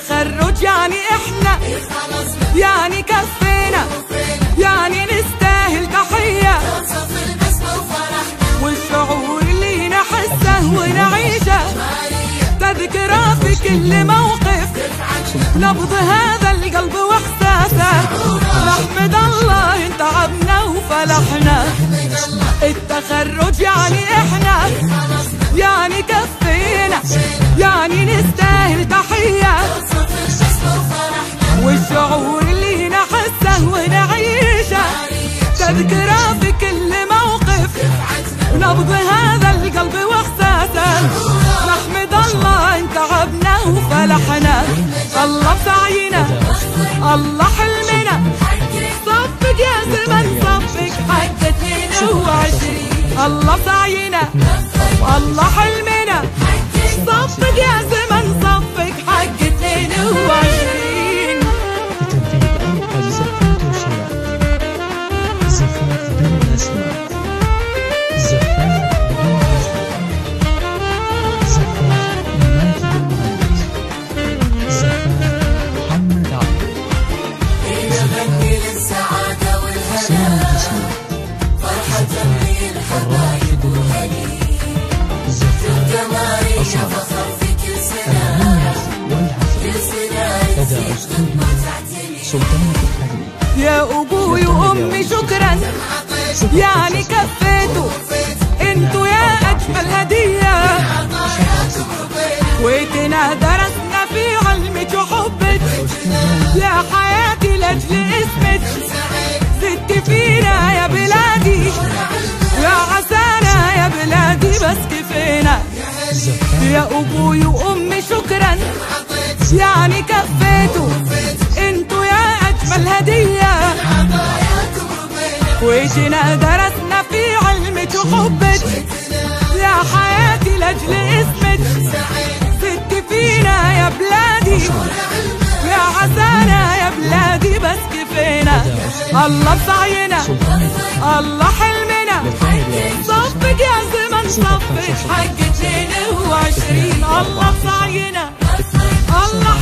التخرج يعني احنا، يعني كفينا، يعني نستاهل تحية، والشعور اللي نحسه ونعيشه تذكره في كل موقف، نبض هذا القلب واحساسه. نحمد الله ان تعبنا وفلحنا. التخرج يعني احنا، يعني كفينا، يعني نستاهل تحية، والشعور اللي نحسه ونعيشه تذكره في كل موقف، نبض هذا القلب واحساسه. نحمد الله ان تعبنا وفلحنا. الله بسعينا، الله حلمنا، صفق يا زمن صفق حق 22. الله بسعينا والله حلمنا، صفق يا زمن صفق حق 22. بتنفيذ أرقى زفات وشراء، زفات بدون أسماء، زفات بدون أسماء، زفات ماجد المهندس، زفات محمد عبد. يغني للسعادة والهنا، فرحة من الحبايب والهني، الجمالية فخر في كل سنة، كل سنة سلطانة الحريم. يا أبوي وأمي شكرا، يعني كفيتوا انتوا يا أجمل هدية، كويتنا درسنا في علمك وحبك، يا حياتي لأجل اسمك، زدت فينا يا بلادي، يا عسانا يا بلادي بس كفينا. يا أبوي وأمي شكرا، يعني كفيتوا انتوا يا أجمل هدية، كويتنا درسنا في علمك وحبك، يا حياتي لأجل اسمك، زدت فينا يا بلادي، يا عسانا يا بلادي بس كفينا. الله بسعينا، الله حلمنا، صفق يا زمن صفق حق 22. الله بسعينا، الله